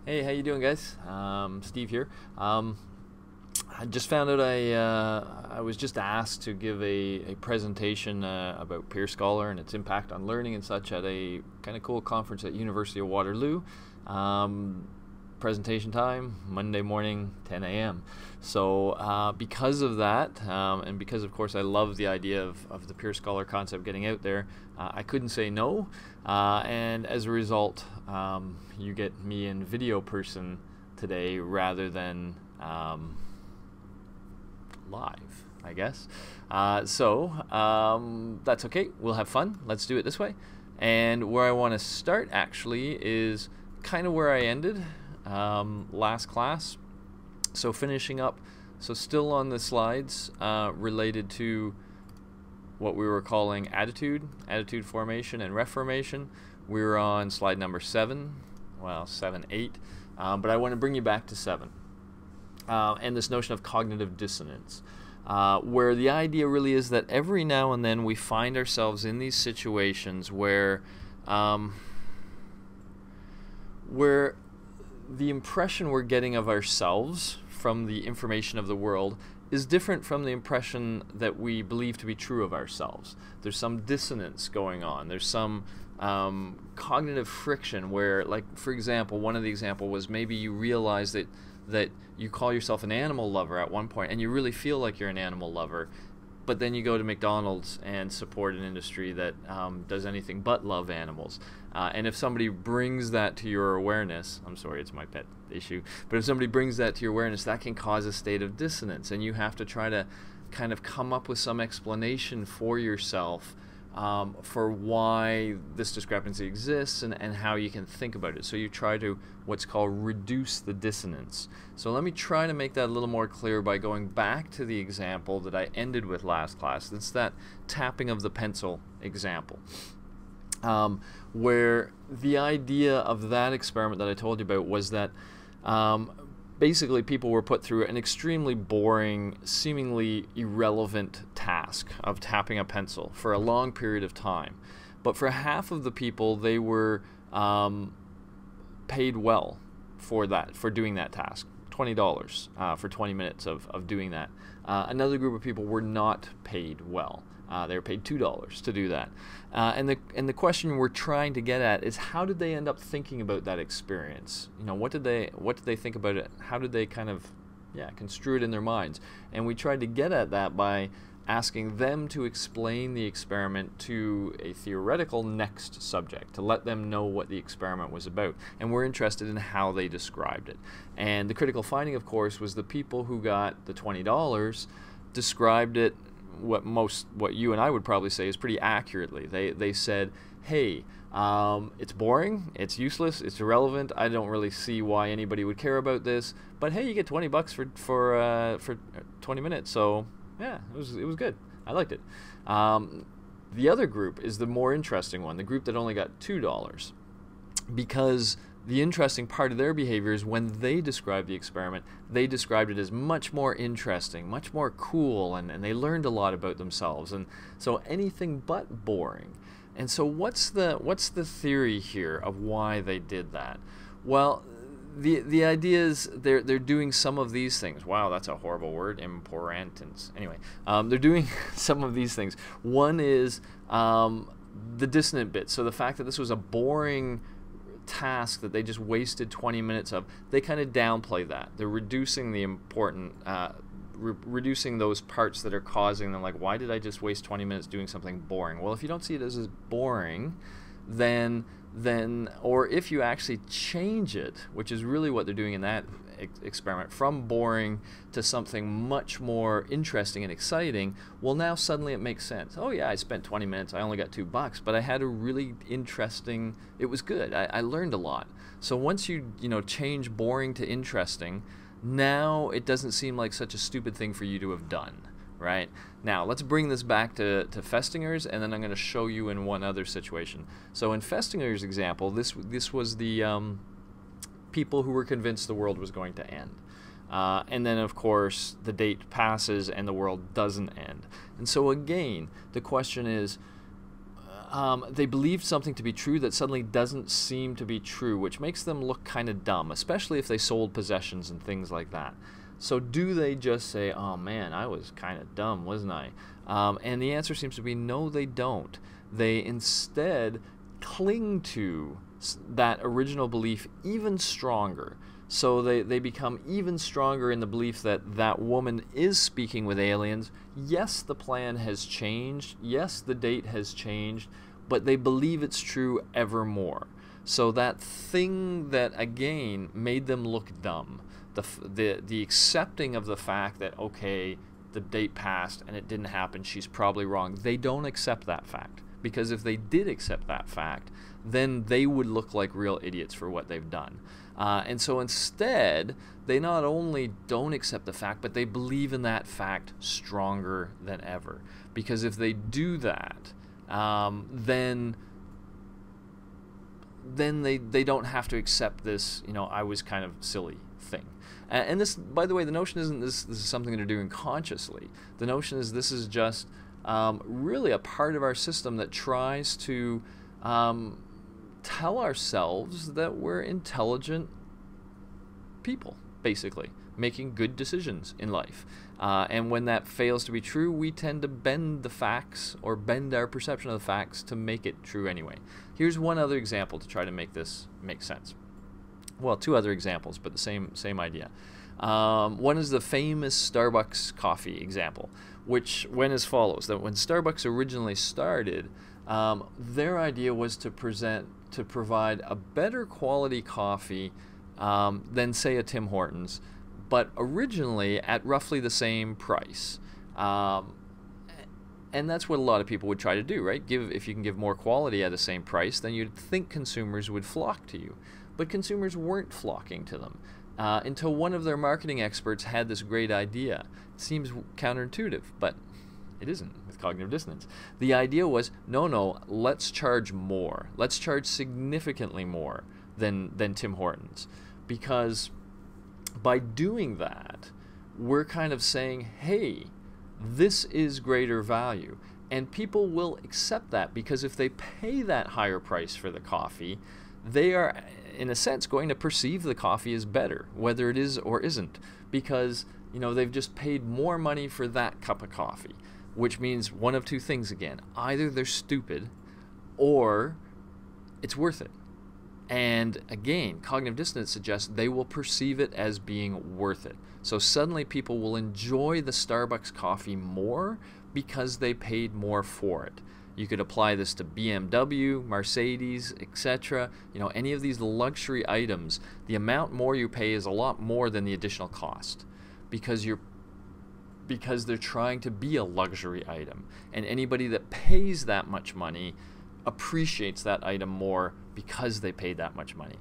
Hey, how you doing, guys? Steve here. I just found out I was just asked to give a presentation about Peer Scholar and its impact on learning and such at a kind of cool conference at University of Waterloo. Presentation time, Monday morning, 10 a.m. So because of that, and because of course I love the idea of the Peer Scholar concept getting out there, I couldn't say no, and as a result, you get me in video person today rather than live, I guess. So that's okay, we'll have fun, let's do it this way. And where I want to start actually is kind of where I ended last class. So finishing up, so still on the slides related to what we were calling attitude formation and reformation. We were on slide number 7, well 7, 8, but I want to bring you back to 7 and this notion of cognitive dissonance, where the idea really is that every now and then we find ourselves in these situations where the impression we're getting of ourselves from the information of the world is different from the impression that we believe to be true of ourselves. There's some dissonance going on. There's some cognitive friction where, like, for example, one of the examples was maybe you realize that you call yourself an animal lover at one point and you really feel like you're an animal lover, but then you go to McDonald's and support an industry that does anything but love animals. And if somebody brings that to your awareness, I'm sorry, it's my pet issue, but if somebody brings that to your awareness, that can cause a state of dissonance, and you have to try to kind of come up with some explanation for yourself for why this discrepancy exists and how you can think about it. So you try to what's called reduce the dissonance. So let me try to make that a little more clear by going back to the example that I ended with last class. That's that tapping of the pencil example, where the idea of that experiment that I told you about was that basically people were put through an extremely boring, seemingly irrelevant task of tapping a pencil for a long period of time. But for half of the people, they were paid well for doing that task, $20 for 20 minutes of doing that. Another group of people were not paid well. They were paid $2 to do that. And the question we're trying to get at is, how did they end up thinking about that experience? You know, what did they think about it? How did they kind of construe it in their minds? And we tried to get at that by asking them to explain the experiment to a theoretical next subject, to let them know what the experiment was about. And we're interested in how they described it. And the critical finding, of course, was the people who got the $20 described it what you and I would probably say is pretty accurately. They said, hey, it's boring, it's useless, it's irrelevant, I don't really see why anybody would care about this, but hey, you get $20 for 20 minutes, so yeah, it was good. I liked it. The other group is the more interesting one, the group that only got $2, because the interesting part of their behavior is when they described the experiment, they described it as much more interesting, much more cool, and they learned a lot about themselves, and so anything but boring. And so what's the theory here of why they did that? Well, the idea is they're doing some of these things. Wow, that's a horrible word, importance. Anyway, they're doing some of these things. One is the dissonant bit. So the fact that this was a boring task that they just wasted 20 minutes of, they kind of downplay that. They're reducing the important, reducing those parts that are causing them, like, why did I just waste 20 minutes doing something boring? Well, if you don't see it as boring, then or if you actually change it, which is really what they're doing in that experiment, from boring to something much more interesting and exciting, well, now suddenly it makes sense. Oh yeah, I spent 20 minutes, I only got $2, but I had a really interesting, it was good, I learned a lot. So once you change boring to interesting, now it doesn't seem like such a stupid thing for you to have done, right? Now let's bring this back to Festinger's, and then I'm going to show you in one other situation. So in Festinger's example, this was the people who were convinced the world was going to end. And then, of course, the date passes and the world doesn't end. And so again, the question is, they believed something to be true that suddenly doesn't seem to be true, which makes them look kind of dumb, especially if they sold possessions and things like that. So do they just say, oh man, I was kind of dumb, wasn't I? And the answer seems to be no, they don't. They instead cling to that original belief even stronger. So they become even stronger in the belief that that woman is speaking with aliens. Yes, the plan has changed. Yes, the date has changed. But they believe it's true ever more. So that thing that, again, made them look dumb, the accepting of the fact that, okay, the date passed and it didn't happen, she's probably wrong. They don't accept that fact. Because if they did accept that fact, then they would look like real idiots for what they've done. And so instead, they not only don't accept the fact, but they believe in that fact stronger than ever. Because if they do that, then they don't have to accept this, I was kind of silly thing. And this, by the way, the notion isn't this is something they're doing consciously. The notion is this is just really a part of our system that tries to tell ourselves that we're intelligent people, basically, making good decisions in life. And when that fails to be true, we tend to bend the facts or bend our perception of the facts to make it true anyway. Here's one other example to try to make this make sense. Well, two other examples, but the same idea. One is the famous Starbucks coffee example, which went as follows: that when Starbucks originally started, their idea was to provide a better quality coffee than, say, a Tim Hortons, but originally at roughly the same price. And that's what a lot of people would try to do, right? If you can give more quality at the same price, then you'd think consumers would flock to you. But consumers weren't flocking to them until one of their marketing experts had this great idea. It seems counterintuitive, but it isn't with cognitive dissonance. The idea was, no, let's charge more. Let's charge significantly more than Tim Hortons. Because by doing that, we're kind of saying, hey, this is greater value. And people will accept that, because if they pay that higher price for the coffee, they are, in a sense, going to perceive the coffee as better, whether it is or isn't, because they've just paid more money for that cup of coffee, which means one of two things again: either they're stupid, or it's worth it. And again, cognitive dissonance suggests they will perceive it as being worth it. So suddenly people will enjoy the Starbucks coffee more because they paid more for it. You could apply this to BMW, Mercedes, etc. Any of these luxury items, the amount more you pay is a lot more than the additional cost, because they're trying to be a luxury item. And anybody that pays that much money appreciates that item more because they paid that much money.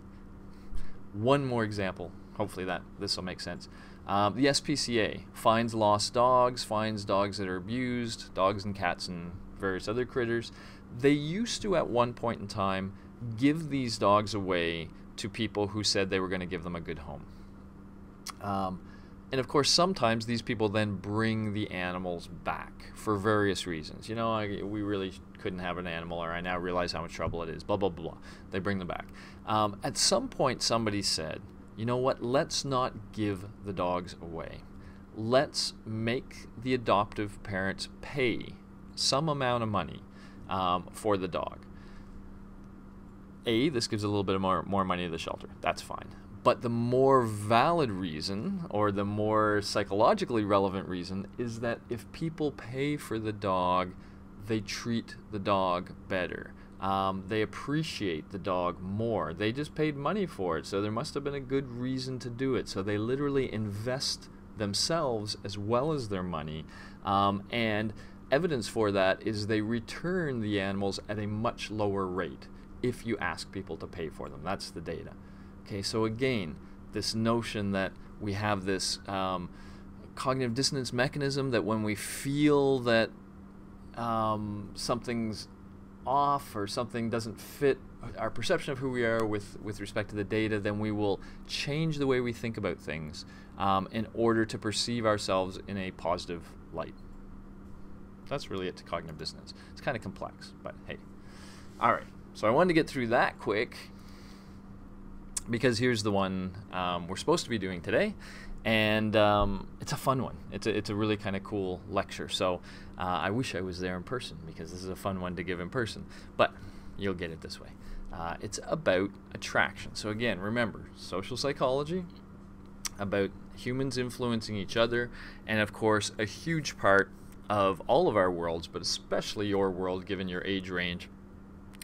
One more example. Hopefully this will make sense. The SPCA finds lost dogs, finds dogs that are abused, dogs and cats and various other critters. They used to, at one point in time, give these dogs away to people who said they were going to give them a good home. And of course, sometimes these people then bring the animals back for various reasons. We really couldn't have an animal, or I now realize how much trouble it is, blah, blah, blah. They bring them back. At some point, somebody said, you know what, let's not give the dogs away. Let's make the adoptive parents pay some amount of money for the dog. This gives a little bit more money to the shelter. That's fine. But the more valid reason, or the more psychologically relevant reason, is that if people pay for the dog, they treat the dog better. They appreciate the dog more. They just paid money for it, so there must have been a good reason to do it. So they literally invest themselves as well as their money. And evidence for that is they return the animals at a much lower rate if you ask people to pay for them. That's the data. Okay, so again, this notion that we have this cognitive dissonance mechanism, that when we feel that something's off or something doesn't fit our perception of who we are with respect to the data, then we will change the way we think about things in order to perceive ourselves in a positive light. That's really it to cognitive dissonance. It's kind of complex, but hey. All right, so I wanted to get through that quick because here's the one we're supposed to be doing today, and it's a fun one. It's a really kind of cool lecture, so I wish I was there in person because this is a fun one to give in person, but you'll get it this way. It's about attraction. So again, remember, social psychology, about humans influencing each other, and of course a huge part of all of our worlds, but especially your world given your age range,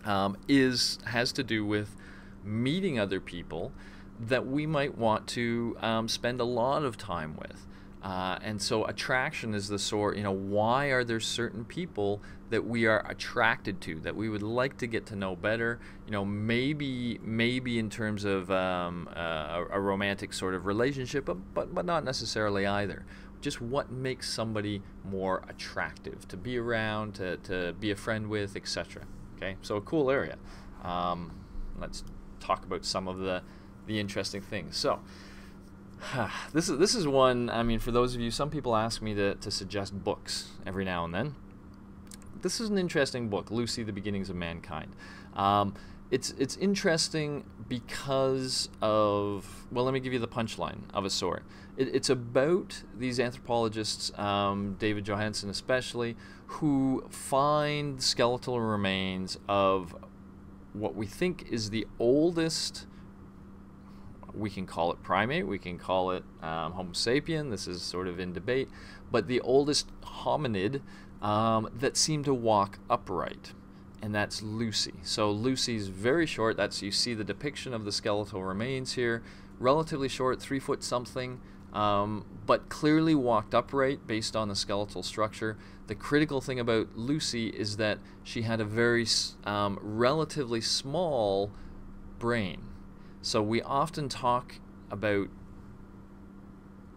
has to do with meeting other people that we might want to spend a lot of time with. And so attraction is the sort, why are there certain people that we are attracted to, that we would like to get to know better, maybe in terms of a romantic sort of relationship, but not necessarily either. Just what makes somebody more attractive to be around, to be a friend with, etc. Okay, so a cool area. Let's talk about some of the interesting things. So this is one, I mean, for those of you, some people ask me to suggest books every now and then. This is an interesting book, Lucy, The Beginnings of Mankind. It's interesting because of, well, let me give you the punchline of a sort. It's about these anthropologists, David Johansen especially, who find skeletal remains of what we think is the oldest, we can call it primate, we can call it Homo sapien, this is sort of in debate, but the oldest hominid that seemed to walk upright, and that's Lucy. So Lucy's very short, you see the depiction of the skeletal remains here, relatively short, 3 foot something, but clearly walked upright based on the skeletal structure. The critical thing about Lucy is that she had a very relatively small brain. So we often talk about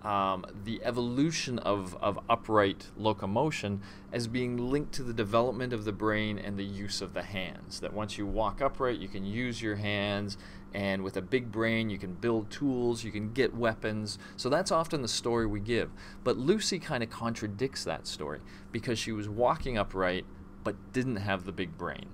the evolution of upright locomotion as being linked to the development of the brain and the use of the hands. That once you walk upright, you can use your hands, and with a big brain, you can build tools, you can get weapons. So that's often the story we give. But Lucy kind of contradicts that story because she was walking upright but didn't have the big brain.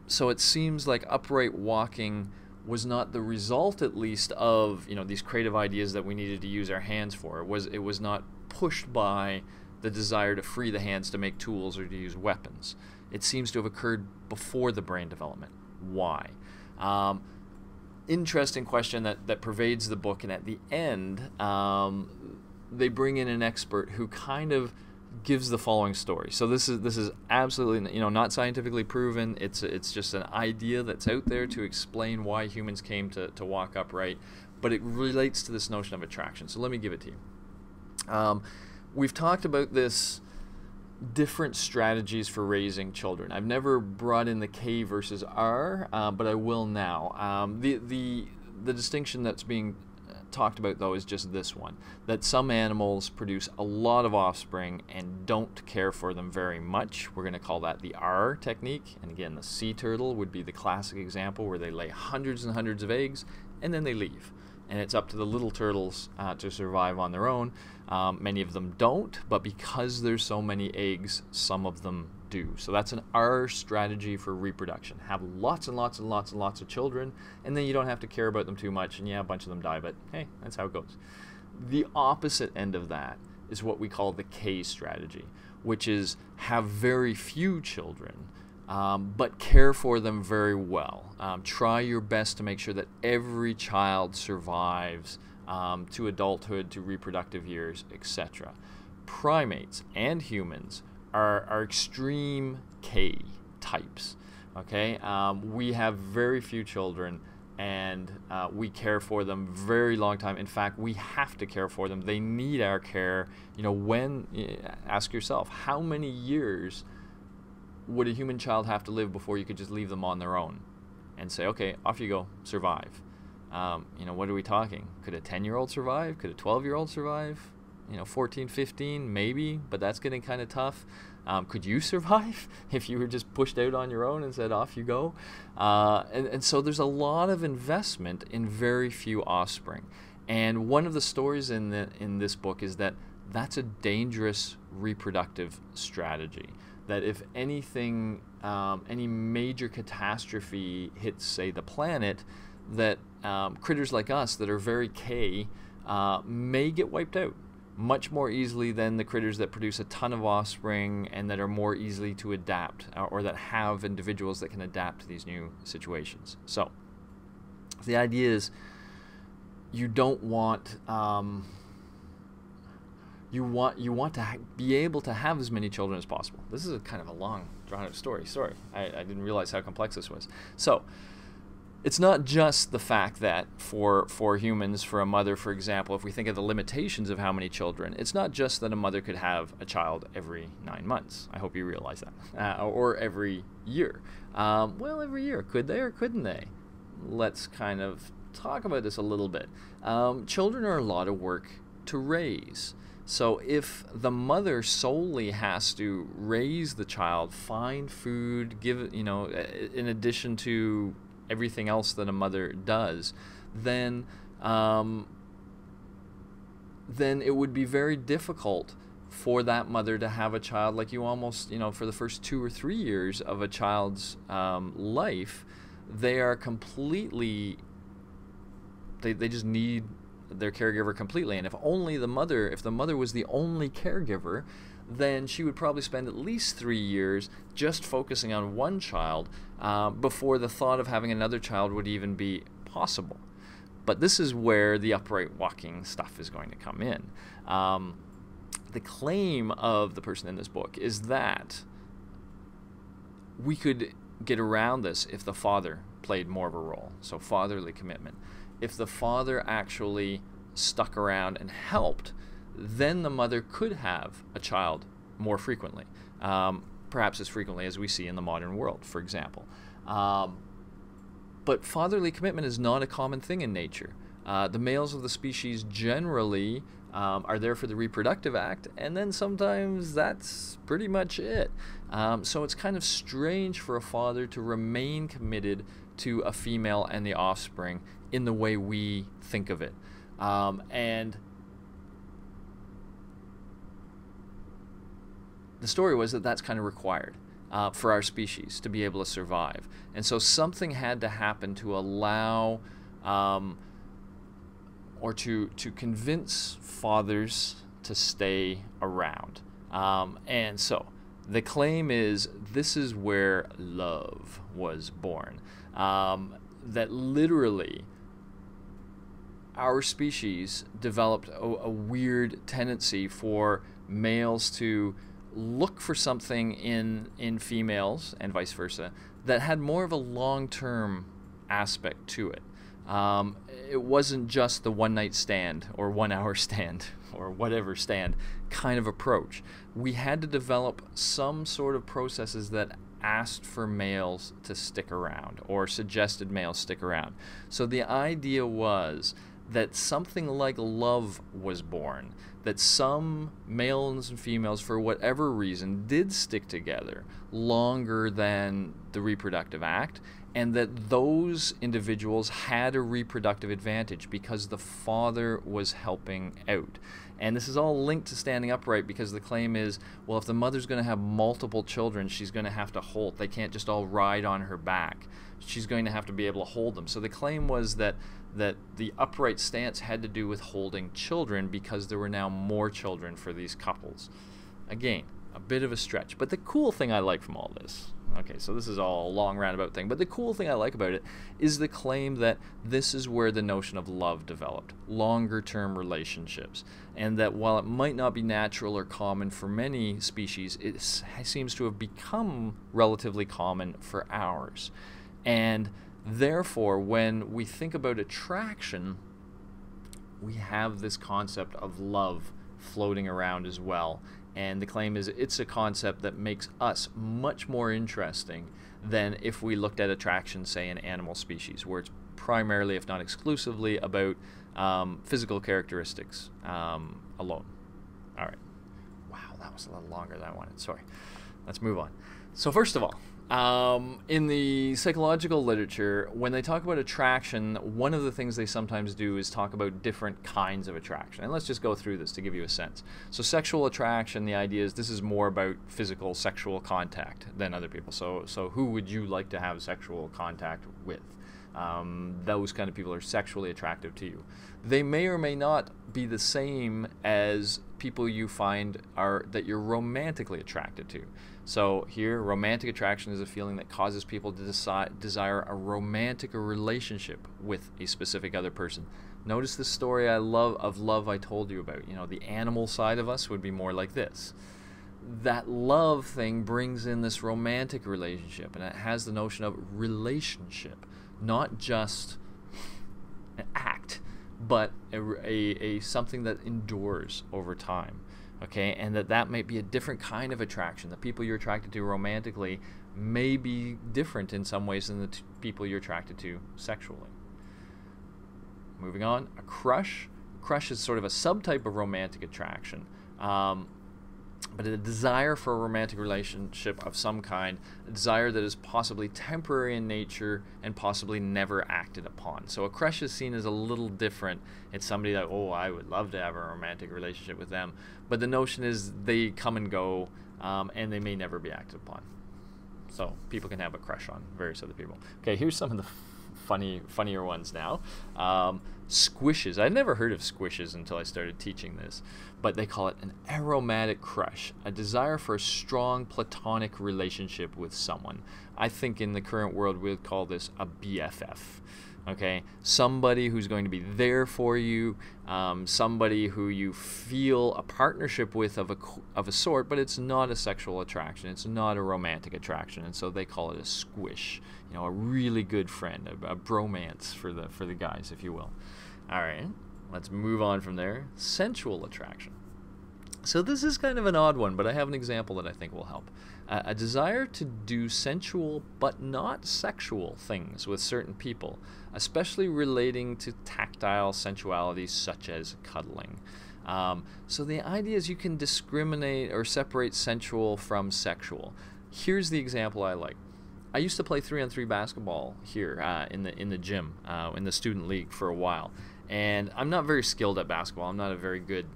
So it seems like upright walking was not the result, at least, of these creative ideas that we needed to use our hands for. It was not pushed by the desire to free the hands to make tools or to use weapons. It seems to have occurred before the brain development. Why? Interesting question that pervades the book, and at the end they bring in an expert who kind of gives the following story. So this is absolutely not scientifically proven. It's just an idea that's out there to explain why humans came to walk upright, but it relates to this notion of attraction. So let me give it to you. We've talked about this different strategies for raising children. I've never brought in the K versus R, but I will now. The distinction that's being talked about, though, is just this one, that some animals produce a lot of offspring and don't care for them very much. We're going to call that the R technique. And again, the sea turtle would be the classic example where they lay hundreds and hundreds of eggs and then they leave. And it's up to the little turtles to survive on their own. Many of them don't, but because there's so many eggs, some of them do. So that's an R strategy for reproduction. Have lots and lots and lots and lots of children, and then you don't have to care about them too much, and yeah, a bunch of them die, but hey, that's how it goes. The opposite end of that is what we call the K strategy, which is have very few children, but care for them very well. Try your best to make sure that every child survives to adulthood, to reproductive years, etc. Primates and humans are extreme K types. Okay, we have very few children, and we care for them very long time. In fact, we have to care for them. They need our care. Ask yourself, how many years would a human child have to live before you could just leave them on their own and say, okay, off you go, survive? What are we talking? Could a 10-year-old survive? Could a 12-year-old survive? 14, 15, maybe, but that's getting kind of tough. Could you survive if you were just pushed out on your own and said, off you go? And so there's a lot of investment in very few offspring. And one of the stories in this book is that that's a dangerous reproductive strategy. that if anything, any major catastrophe hits, say, the planet, that critters like us that are very K may get wiped out much more easily than the critters that produce a ton of offspring and that are more easily to adapt, or that have individuals that can adapt to these new situations. So the idea is you don't want you want to be able to have as many children as possible. This is a kind of a long, drawn-out story. Sorry, I didn't realize how complex this was. So it's not just the fact that for humans, for a mother, for example, if we think of the limitations of how many children, it's not just that a mother could have a child every 9 months. I hope you realize that. Or every year. Well, every year. Could they or couldn't they? Let's kind of talk about this a little bit. Children are a lot of work to raise. So if the mother solely has to raise the child, find food, give it, in addition to everything else that a mother does, then it would be very difficult for that mother to have a child. Like, you almost, for the first 2 or 3 years of a child's life, they are completely, they just need their caregiver completely. And if the mother was the only caregiver, then she would probably spend at least 3 years just focusing on one child before the thought of having another child would even be possible. But this is where the upright walking stuff is going to come in. The claim of the person in this book is that we could get around this if the father played more of a role. So fatherly commitment. If the father actually stuck around and helped, then the mother could have a child more frequently, perhaps as frequently as we see in the modern world, for example. But fatherly commitment is not a common thing in nature. The males of the species generally are there for the reproductive act, and then sometimes that's pretty much it. So it's kind of strange for a father to remain committed to a female and the offspring in the way we think of it. And the story was that that's kind of required for our species to be able to survive. And so something had to happen to allow or to convince fathers to stay around. And so the claim is this is where love was born. That literally our species developed a weird tendency for males to look for something in females and vice versa that had more of a long-term aspect to it. It wasn't just the one-night stand or 1 hour stand or whatever stand kind of approach. We had to develop some sort of processes that asked for males to stick around or suggested males stick around. So the idea was that something like love was born, that some males and females, for whatever reason, did stick together longer than the reproductive act, and that those individuals had a reproductive advantage because the father was helping out. And this is all linked to standing upright, because the claim is, well, if the mother's going to have multiple children, she's going to have to hold. They can't just all ride on her back. She's going to have to be able to hold them. So the claim was that the upright stance had to do with holding children because there were now more children for these couples. Again, a bit of a stretch. But the cool thing I like from all this, okay, so this is all a long roundabout thing, but the cool thing I like about it is the claim that this is where the notion of love developed, longer-term relationships, and that while it might not be natural or common for many species, it seems to have become relatively common for ours. And therefore, when we think about attraction, we have this concept of love floating around as well. And the claim is it's a concept that makes us much more interesting than if we looked at attraction, say, in animal species, where it's primarily, if not exclusively, about physical characteristics alone. All right. Wow, that was a little longer than I wanted. Sorry. Let's move on. So first of all, In the psychological literature, when they talk about attraction, one of the things they sometimes do is talk about different kinds of attraction. And let's just go through this to give you a sense. So sexual attraction, the idea is this is more about physical sexual contact than other people. So who would you like to have sexual contact with? Those kind of people are sexually attractive to you. They may or may not be the same as people you find that you're romantically attracted to. So here, romantic attraction is a feeling that causes people to desire a romantic relationship with a specific other person. Notice the story of love I told you about. You know, the animal side of us would be more like this. That love thing brings in this romantic relationship, and it has the notion of relationship, not just an act, but a something that endures over time. Okay, and that might be a different kind of attraction. The people you're attracted to romantically may be different in some ways than the people you're attracted to sexually. Moving on, a crush. Crush is sort of a subtype of romantic attraction, but a desire for a romantic relationship of some kind, a desire that is possibly temporary in nature and possibly never acted upon. So a crush is seen as a little different. It's somebody that, oh, I would love to have a romantic relationship with them. But the notion is they come and go, and they may never be acted upon. So people can have a crush on various other people. Okay, here's some of the funnier ones now. Squishes. I'd never heard of squishes until I started teaching this, but they call it an aromatic crush, a desire for a strong platonic relationship with someone. I think in the current world we would call this a BFF. Okay, somebody who's going to be there for you, somebody who you feel a partnership with of a sort, but it's not a sexual attraction, it's not a romantic attraction, and so they call it a squish. You know, a really good friend, a bromance for the guys, if you will. All right, let's move on from there. Sensual attraction. So this is kind of an odd one, but I have an example that I think will help. A desire to do sensual but not sexual things with certain people, especially relating to tactile sensuality such as cuddling. So the idea is you can discriminate or separate sensual from sexual. Here's the example I like. I used to play 3-on-3 basketball here in the gym, in the student league for a while. And I'm not very skilled at basketball. I'm not a very good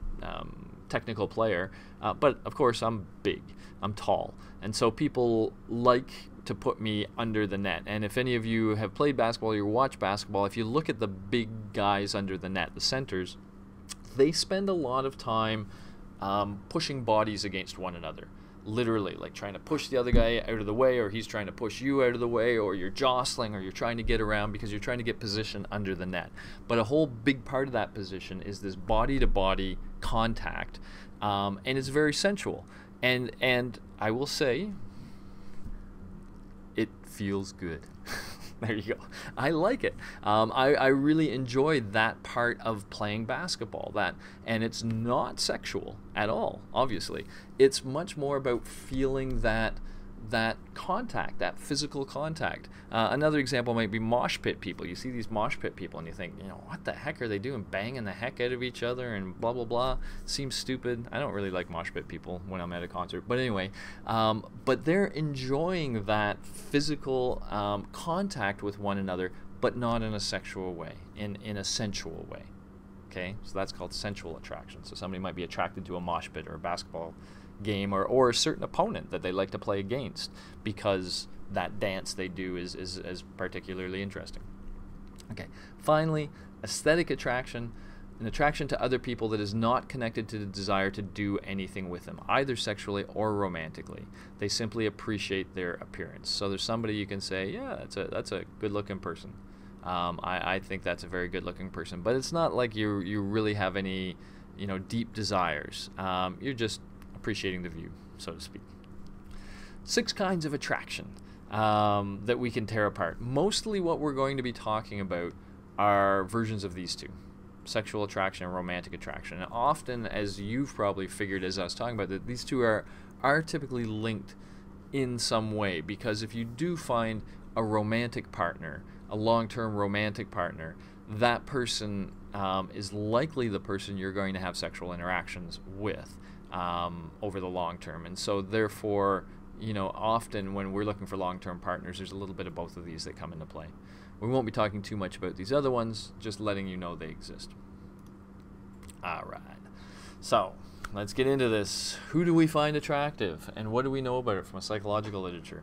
technical player, but of course I'm big, I'm tall, and so people like to put me under the net. And if any of you have played basketball or you watch basketball, if you look at the big guys under the net, the centers, they spend a lot of time pushing bodies against one another. Literally, like trying to push the other guy out of the way, or he's trying to push you out of the way, or you're jostling, or you're trying to get around because you're trying to get position under the net. But a whole big part of that position is this body-to-body contact, and it's very sensual. And I will say, it feels good. There you go. I like it. I really enjoy that part of playing basketball. And it's not sexual at all, obviously. It's much more about feeling that contact, that physical contact. Another example might be mosh pit people. You see these mosh pit people and you think, you know, what the heck are they doing? Banging the heck out of each other and blah, blah, blah. Seems stupid. I don't really like mosh pit people when I'm at a concert. But anyway, but they're enjoying that physical contact with one another, but not in a sexual way, in a sensual way. Okay, so that's called sensual attraction. So somebody might be attracted to a mosh pit or a basketball game or a certain opponent that they like to play against because that dance they do is particularly interesting. Okay, finally, aesthetic attraction, an attraction to other people that is not connected to the desire to do anything with them, either sexually or romantically. They simply appreciate their appearance. So there's somebody you can say, yeah, that's a good-looking person. I think that's a very good-looking person, but it's not like you really have any, deep desires. You're just appreciating the view, so to speak. 6 kinds of attraction that we can tear apart. Mostly what we're going to be talking about are versions of these two, sexual attraction and romantic attraction. And often, as you've probably figured as I was talking about, that these two are typically linked in some way, because if you do find a romantic partner, a long-term romantic partner, that person is likely the person you're going to have sexual interactions with over the long term. And so therefore often when we're looking for long-term partners, there's a little bit of both of these that come into play. We won't be talking too much about these other ones, just letting you know they exist. All right. So let's get into this. Who do we find attractive, and what do we know about it from a psychological literature?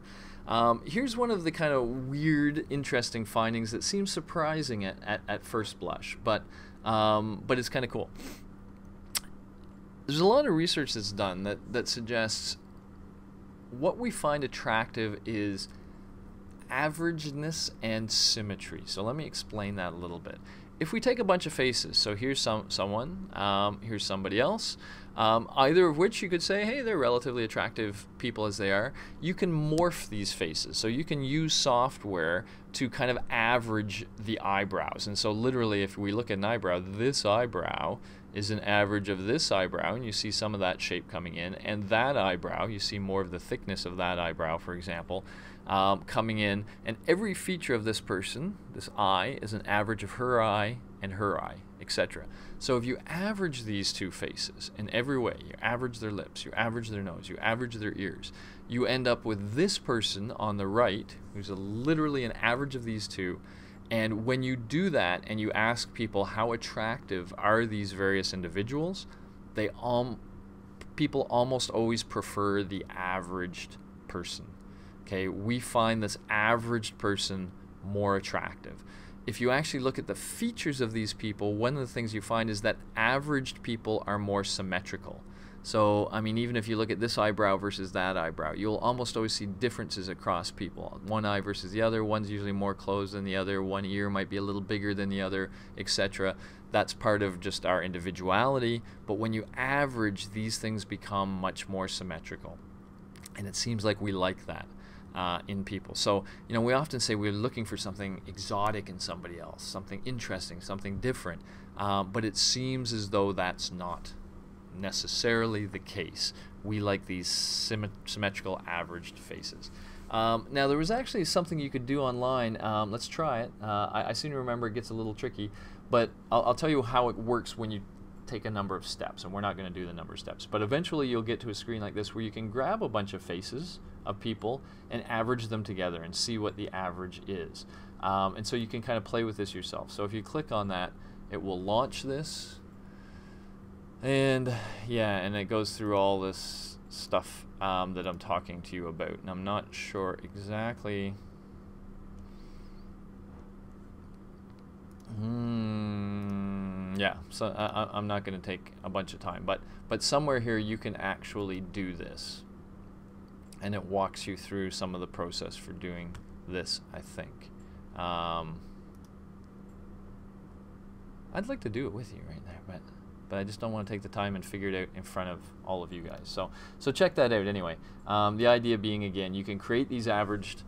Here's one of the kind of weird, interesting findings that seems surprising at first blush, but it's kind of cool. There's a lot of research that's done that suggests what we find attractive is averageness and symmetry. So let me explain that a little bit. If we take a bunch of faces, so here's someone, here's somebody else, either of which you could say, hey, they're relatively attractive people as they are, you can morph these faces. So you can use software to kind of average the eyebrows. And so literally, if we look at an eyebrow, this eyebrow is an average of this eyebrow, and you see some of that shape coming in, and that eyebrow, you see more of the thickness of that eyebrow, for example, coming in, and every feature of this person, this eye, is an average of her eye and her eye, etc. So if you average these two faces in every way, you average their lips, you average their nose, you average their ears, you end up with this person on the right, who's literally an average of these two. And when you do that and you ask people how attractive are these various individuals, people almost always prefer the averaged person. Okay, we find this averaged person more attractive. If you actually look at the features of these people, one of the things you find is that averaged people are more symmetrical. So, I mean, even if you look at this eyebrow versus that eyebrow, you'll almost always see differences across people. One eye versus the other, one's usually more closed than the other, one ear might be a little bigger than the other, etc. That's part of just our individuality, but when you average, these things become much more symmetrical. And it seems like we like that in people. So, we often say we're looking for something exotic in somebody else, something interesting, something different, but it seems as though that's not necessarily the case. We like these symmetrical averaged faces. Now there was actually something you could do online. Let's try it. I seem to remember it gets a little tricky, but I'll tell you how it works when you take a number of steps, and we're not going to do the number of steps, but eventually you'll get to a screen like this where you can grab a bunch of faces of people and average them together and see what the average is. And so you can kind of play with this yourself. So if you click on that, it will launch this. And yeah, and it goes through all this stuff that I'm talking to you about. And I'm not sure exactly. Yeah, so I'm not going to take a bunch of time. But somewhere here you can actually do this. And it walks you through some of the process for doing this, I think. I'd like to do it with you right there, but I just don't want to take the time and figure it out in front of all of you guys. So check that out anyway. The idea being, again, you can create these averaged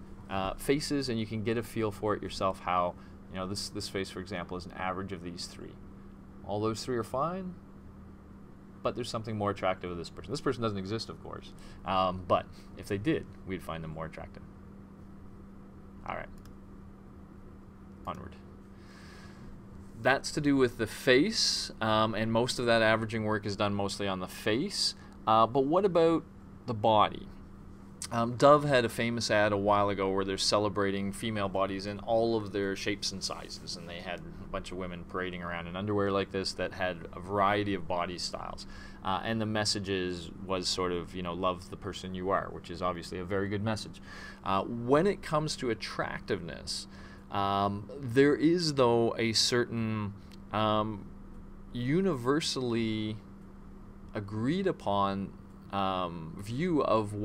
faces, and you can get a feel for it yourself how, this face, for example, is an average of these three. All those three are fine, but there's something more attractive of this person. This person doesn't exist, of course, but if they did, we'd find them more attractive. All right, onward. That's to do with the face, and most of that averaging work is done mostly on the face. But what about the body? Dove had a famous ad a while ago where they're celebrating female bodies in all of their shapes and sizes, and they had a bunch of women parading around in underwear like this that had a variety of body styles. And the message was sort of, love the person you are, which is obviously a very good message. When it comes to attractiveness, there is, though, a certain universally agreed upon view of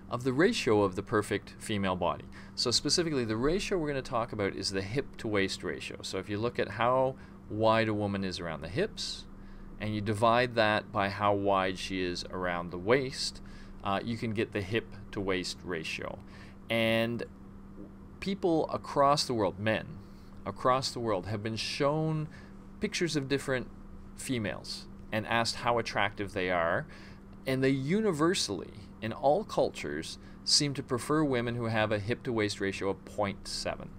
of the ratio of the perfect female body. So specifically, the ratio we're going to talk about is the hip to waist ratio. So if you look at how wide a woman is around the hips, and you divide that by how wide she is around the waist, you can get the hip to waist ratio. And people across the world, men across the world, have been shown pictures of different females and asked how attractive they are, and they universally, in all cultures, seem to prefer women who have a hip to waist ratio of 0.7.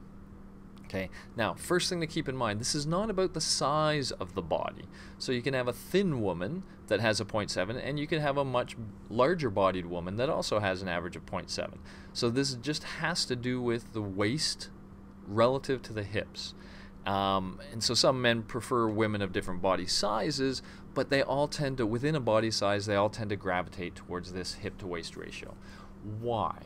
Okay, now first thing to keep in mind, this is not about the size of the body. So you can have a thin woman that has a 0.7, and you can have a much larger bodied woman that also has an average of 0.7. So this just has to do with the waist relative to the hips. And so some men prefer women of different body sizes, but they all tend to, within a body size, they all tend to gravitate towards this hip to waist ratio. Why?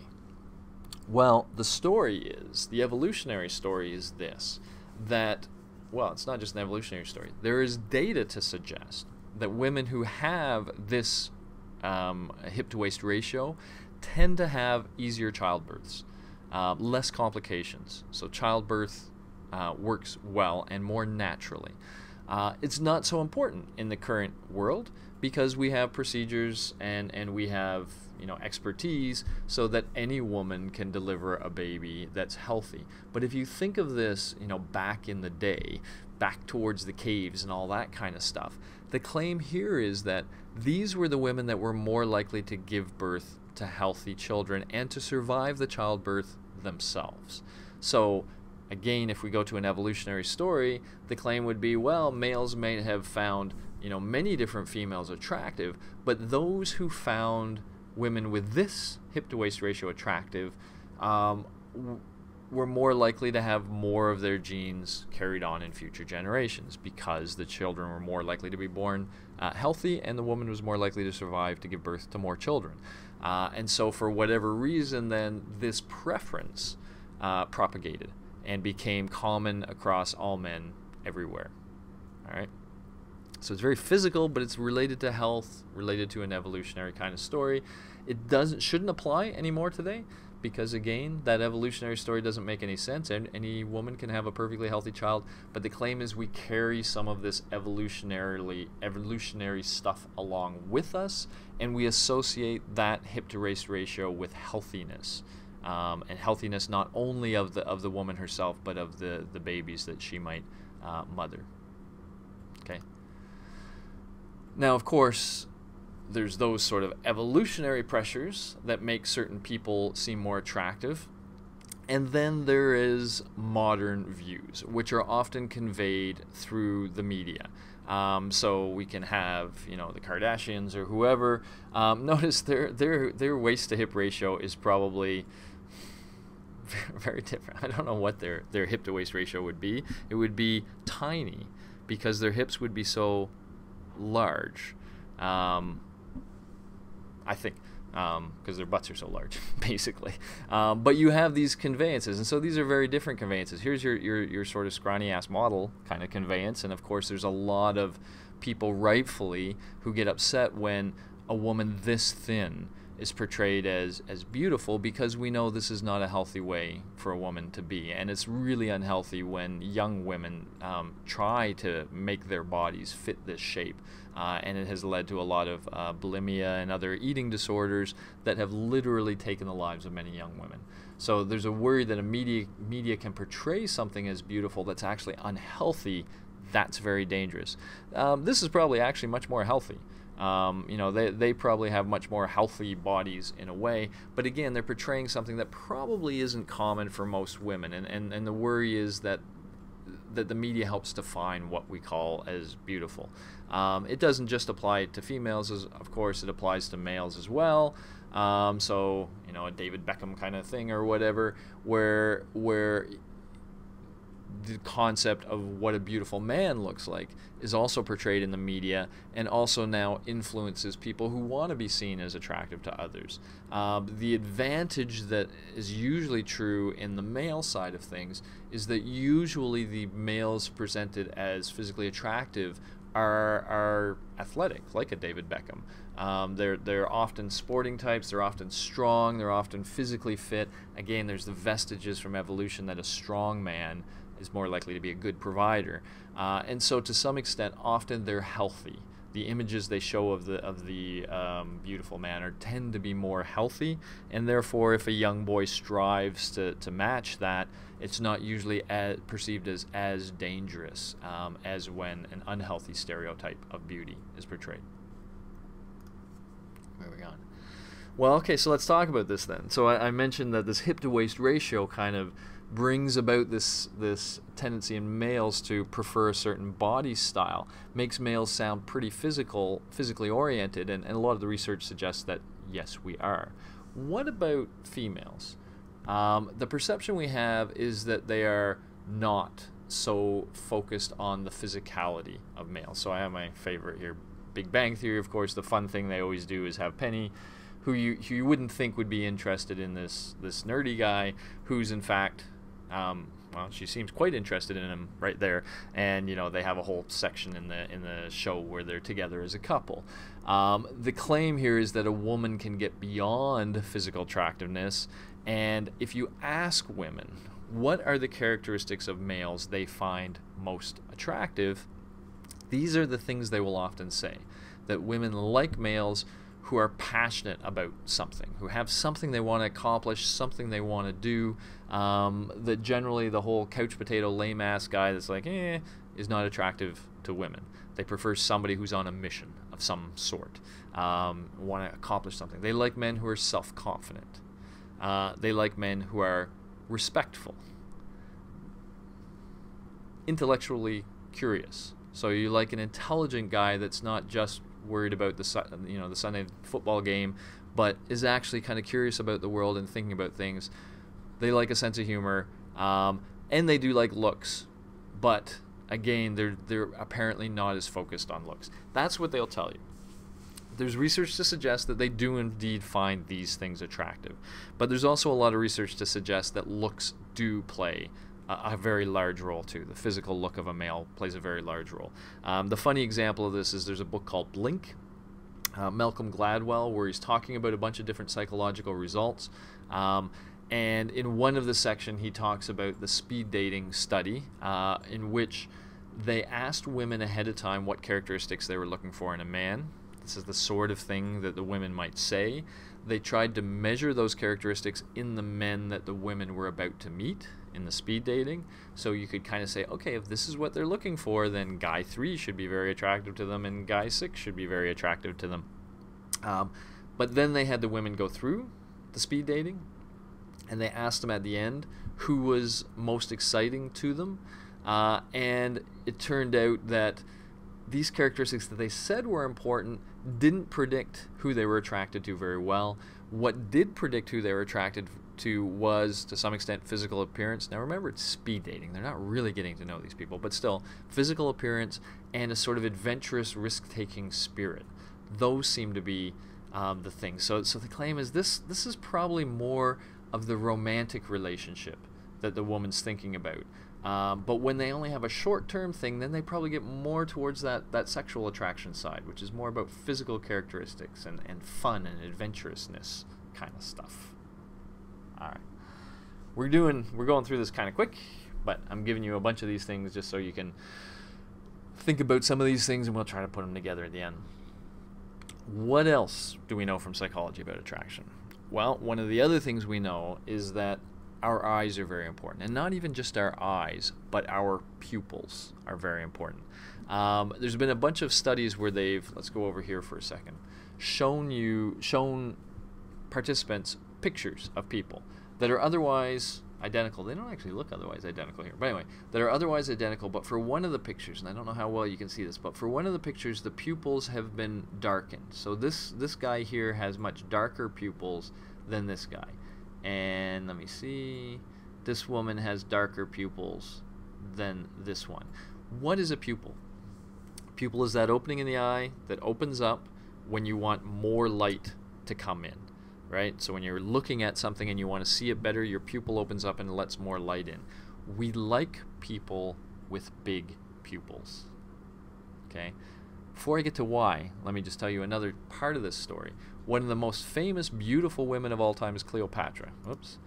Well, the evolutionary story is this, that, well, it's not just an evolutionary story. There is data to suggest that women who have this hip to waist ratio tend to have easier childbirths, less complications. So childbirth works well and more naturally. It's not so important in the current world because we have procedures and we have expertise so that any woman can deliver a baby that's healthy. But if you think of this back in the day, back towards the caves and all that kind of stuff, the claim here is that these were the women that were more likely to give birth to healthy children and to survive the childbirth themselves. So again, if we go to an evolutionary story, the claim would be, well, males may have found many different females attractive, but those who found women with this hip to waist ratio attractive were more likely to have more of their genes carried on in future generations because the children were more likely to be born healthy and the woman was more likely to survive to give birth to more children. And so for whatever reason, then this preference propagated and became common across all men everywhere. All right. So it's very physical, but it's related to health, related to an evolutionary kind of story. It shouldn't apply anymore today because, again, that evolutionary story doesn't make any sense. And any woman can have a perfectly healthy child, but the claim is we carry some of this evolutionary stuff along with us, and we associate that hip to waist ratio with healthiness. And healthiness not only of the woman herself, but of the babies that she might mother. Okay. Now, of course, there's those sort of evolutionary pressures that make certain people seem more attractive. And then there is modern views, which are often conveyed through the media. So we can have, the Kardashians or whoever. Notice their waist to hip ratio is probably very different. I don't know what their hip to waist ratio would be. It would be tiny because their hips would be so large, I think, because their butts are so large, basically. But you have these conveyances, and so these are very different conveyances. Here's your sort of scrawny-ass model kind of conveyance, and of course there's a lot of people rightfully who get upset when a woman this thin is portrayed as beautiful, because we know this is not a healthy way for a woman to be, and it's really unhealthy when young women try to make their bodies fit this shape, and it has led to a lot of bulimia and other eating disorders that have literally taken the lives of many young women. So there's a worry that a media can portray something as beautiful that's actually unhealthy. That's very dangerous. This is probably actually much more healthy. They probably have much more healthy bodies in a way, but again, they're portraying something that probably isn't common for most women, and the worry is that the media helps define what we call as beautiful. It doesn't just apply to females, of course, it applies to males as well. So a David Beckham kind of thing or whatever, where the concept of what a beautiful man looks like is also portrayed in the media, and also now influences people who want to be seen as attractive to others. The advantage that is usually true in the male side of things is that usually the males presented as physically attractive are athletic, like a David Beckham. They're often sporting types, they're often strong, they're often physically fit. Again, there's the vestiges from evolution that a strong man is more likely to be a good provider, and so to some extent, often they're healthy. The images they show of the beautiful man tend to be more healthy, and therefore, if a young boy strives to match that, it's not usually perceived as dangerous as when an unhealthy stereotype of beauty is portrayed. Moving on. Well, okay, so let's talk about this then. So I mentioned that this hip to waist ratio kind of brings about this tendency in males to prefer a certain body style, makes males sound pretty physically oriented, and a lot of the research suggests that yes, we are. What about females? The perception we have is that they are not so focused on the physicality of males. So I have my favorite here, Big Bang Theory, of course. The fun thing they always do is have Penny, who you wouldn't think would be interested in this nerdy guy, who's in fact, well, she seems quite interested in him right there, and you know, they have a whole section in the show where they're together as a couple. The claim here is that a woman can get beyond physical attractiveness, and if you ask women what are the characteristics of males they find most attractive, these are the things they will often say. That women like males who are passionate about something, who have something they want to accomplish, something they want to do, that generally the whole couch potato lame ass guy that's like, is not attractive to women. They prefer somebody who's on a mission of some sort, want to accomplish something. They like men who are self-confident. They like men who are respectful, intellectually curious. So you like an intelligent guy that's not just worried about the Sunday football game, but is actually kind of curious about the world and thinking about things. They like a sense of humor, and they do like looks, but again, they're apparently not as focused on looks. That's what they'll tell you. There's research to suggest that they do indeed find these things attractive, but there's also a lot of research to suggest that looks do play a very large role too. The physical look of a male plays a very large role. The funny example of this is there's a book called Blink, Malcolm Gladwell, where he's talking about a bunch of different psychological results, and in one of the section he talks about the speed dating study, in which they asked women ahead of time what characteristics they were looking for in a man. This is the sort of thing that the women might say. They tried to measure those characteristics in the men that the women were about to meet in the speed dating. So you could kind of say, okay, if this is what they're looking for, then guy 3 should be very attractive to them and guy 6 should be very attractive to them. But then they had the women go through the speed dating, and they asked them at the end who was most exciting to them. And it turned out that these characteristics that they said were important didn't predict who they were attracted to very well. What did predict who they were attracted to was, to some extent, physical appearance. Now remember, it's speed dating. They're not really getting to know these people, but still, physical appearance and a sort of adventurous, risk-taking spirit. Those seem to be the things. So the claim is this is probably more of the romantic relationship that the woman's thinking about. But when they only have a short-term thing, then they probably get more towards that sexual attraction side, which is more about physical characteristics and fun and adventurousness kind of stuff. All right, we're going through this kind of quick, but I'm giving you a bunch of these things just so you can think about some of these things, and we'll try to put them together at the end. What else do we know from psychology about attraction? Well, one of the other things we know is that our eyes are very important, and not even just our eyes, but our pupils are very important. There's been a bunch of studies where they've, let's go over here for a second, shown participants pictures of people that are otherwise identical. They don't actually look otherwise identical here, but anyway, that are otherwise identical, but for one of the pictures, and I don't know how well you can see this, but for one of the pictures, the pupils have been darkened. So this guy here has much darker pupils than this guy. And let me see, this woman has darker pupils than this one. What is a pupil? A pupil is that opening in the eye that opens up when you want more light to come in, right? So when you're looking at something and you want to see it better, your pupil opens up and lets more light in. We like people with big pupils, okay? Before I get to why, let me just tell you another part of this story. One of the most famous, beautiful women of all time is Cleopatra. Oops.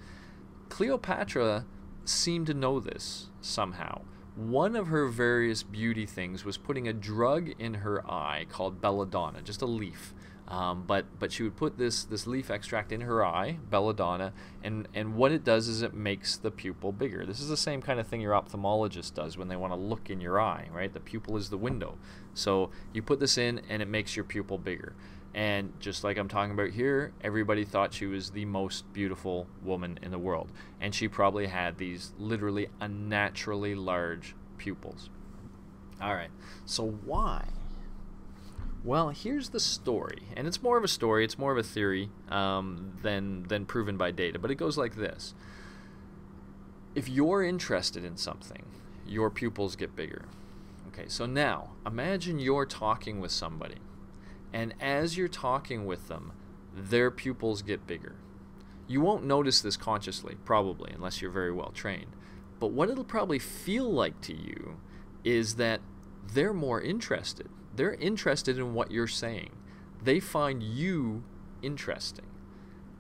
Cleopatra seemed to know this somehow. One of her various beauty things was putting a drug in her eye called belladonna, just a leaf. But she would put this leaf extract in her eye, belladonna, and what it does is it makes the pupil bigger. This is the same kind of thing your ophthalmologist does when they want to look in your eye, right? The pupil is the window. So you put this in and it makes your pupil bigger. And just like I'm talking about here, everybody thought she was the most beautiful woman in the world. And she probably had these literally unnaturally large pupils. All right, so why? Well, here's the story, and it's more of a story, it's more of a theory than proven by data, but it goes like this. If you're interested in something, your pupils get bigger. Okay, so now, imagine you're talking with somebody, and as you're talking with them, their pupils get bigger. You won't notice this consciously, probably, unless you're very well trained, but what it'll probably feel like to you is that they're more interested. They're interested in what you're saying. They find you interesting.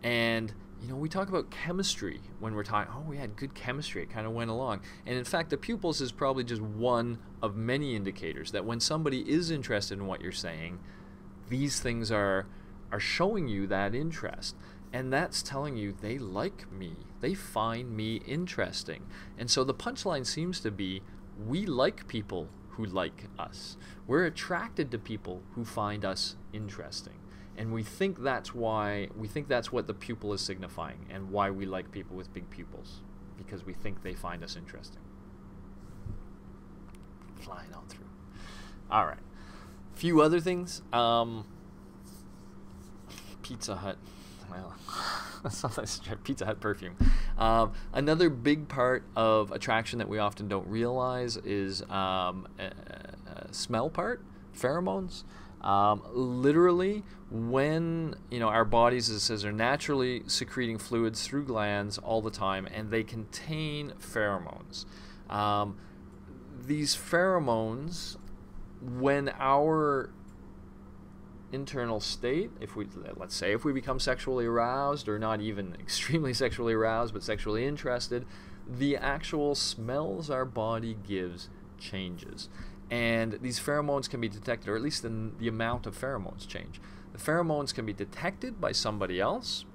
And, you know, we talk about chemistry when we're talking, oh, we had good chemistry, it kind of went along. And in fact, the pupils is probably just one of many indicators that when somebody is interested in what you're saying, these things are showing you that interest. And that's telling you they like me. They find me interesting. And so the punchline seems to be, we like people who like us. We're attracted to people who find us interesting. And we think that's what the pupil is signifying, and why we like people with big pupils, because we think they find us interesting. Flying on through. All right. Few other things. Pizza Hut. Well, sometimes Pizza Hut perfume. Another big part of attraction that we often don't realize is smell part, pheromones. Literally, when our bodies, as it says, are naturally secreting fluids through glands all the time, and they contain pheromones. These pheromones, when our internal state, let's say if we become sexually aroused, or not even extremely sexually aroused but sexually interested, the actual smells our body gives changes, and these pheromones can be detected, or at least the amount of pheromones change. The pheromones can be detected by somebody else,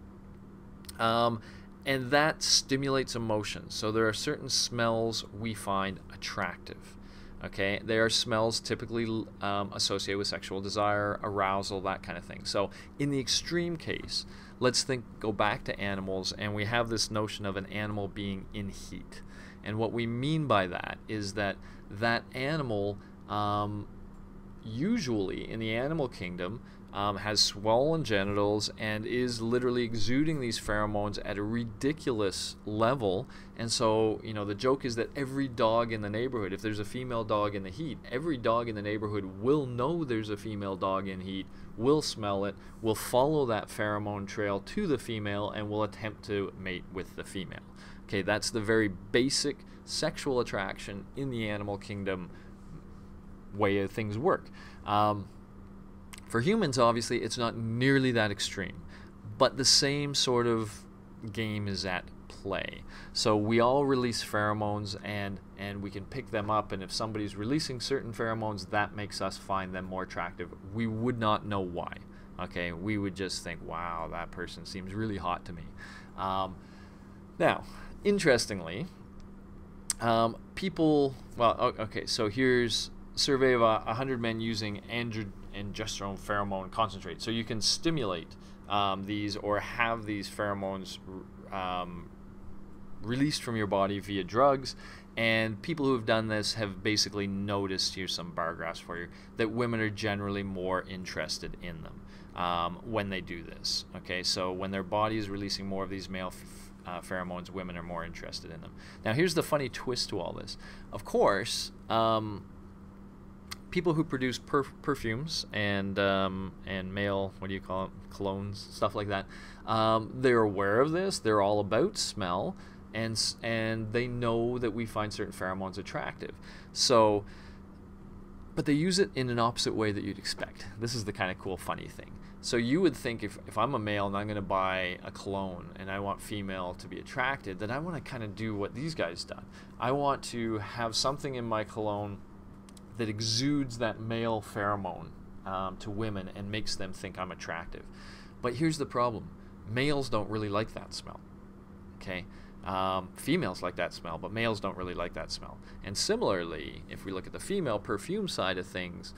and that stimulates emotions. So there are certain smells we find attractive. Okay, they are smells typically associated with sexual desire, arousal, that kind of thing. So in the extreme case, let's go back to animals, and we have this notion of an animal being in heat. And what we mean by that is that animal, usually in the animal kingdom, has swollen genitals and is literally exuding these pheromones at a ridiculous level. And so, the joke is that every dog in the neighborhood, if there's a female dog in the heat, every dog in the neighborhood will know there's a female dog in heat, will smell it, will follow that pheromone trail to the female, and will attempt to mate with the female. Okay, that's the very basic sexual attraction in the animal kingdom way of things work. For humans, obviously, it's not nearly that extreme, but the same sort of game is at play. So we all release pheromones, and we can pick them up, and if somebody's releasing certain pheromones, that makes us find them more attractive. We would not know why. Okay, we would just think, wow, that person seems really hot to me. Now, interestingly, people, okay, so here's a survey of 100 men using androgesterone pheromone concentrate. So you can stimulate these, or have these pheromones released from your body via drugs, and people who have done this have basically noticed, here's some bar graphs for you, that women are generally more interested in them when they do this. Okay, so when their body is releasing more of these male pheromones, women are more interested in them. Now here's the funny twist to all this. Of course, people who produce perfumes and male, what do you call it, colognes, stuff like that, they're aware of this. They're all about smell, and they know that we find certain pheromones attractive. So, but they use it in an opposite way that you'd expect. This is the kind of cool, funny thing. So you would think, if I'm a male and I'm going to buy a cologne and I want female to be attracted, then I want to kind of do what these guys done. I want to have something in my cologne that exudes that male pheromone to women and makes them think I'm attractive. But here's the problem. Males don't really like that smell. Okay? Females like that smell, but males don't really like that smell. And similarly, if we look at the female perfume side of things,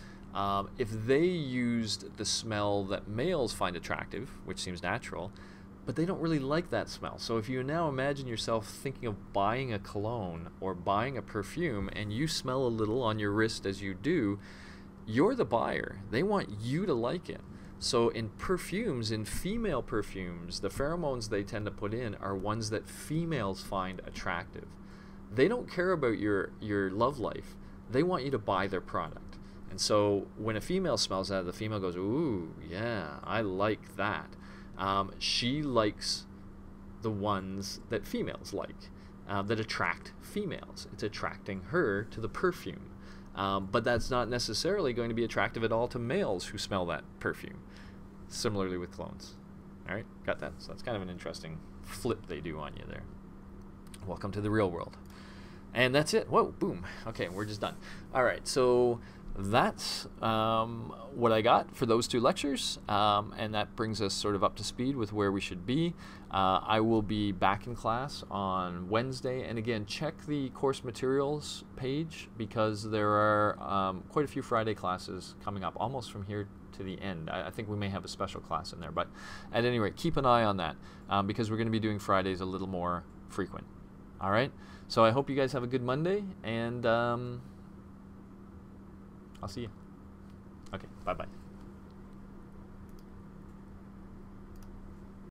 If they used the smell that males find attractive, which seems natural, but they don't really like that smell. So if you now imagine yourself thinking of buying a cologne or buying a perfume, and you smell a little on your wrist as you do, you're the buyer. They want you to like it. So in perfumes, in female perfumes, the pheromones they tend to put in are ones that females find attractive. They don't care about your love life. They want you to buy their product. And so when a female smells that, the female goes, ooh, yeah, I like that. She likes the ones that females like, that attract females. It's attracting her to the perfume. But that's not necessarily going to be attractive at all to males who smell that perfume. Similarly with clones. All right, got that? So that's kind of an interesting flip they do on you there. Welcome to the real world. And that's it. Whoa, boom. Okay, we're just done. All right, so that's what I got for those 2 lectures, and that brings us sort of up to speed with where we should be. I will be back in class on Wednesday, and again, check the course materials page, because there are quite a few Friday classes coming up, almost from here to the end. I think we may have a special class in there, but at any rate, keep an eye on that, because we're going to be doing Fridays a little more frequent. All right, so I hope you guys have a good Monday, and I'll see you. Okay, bye-bye.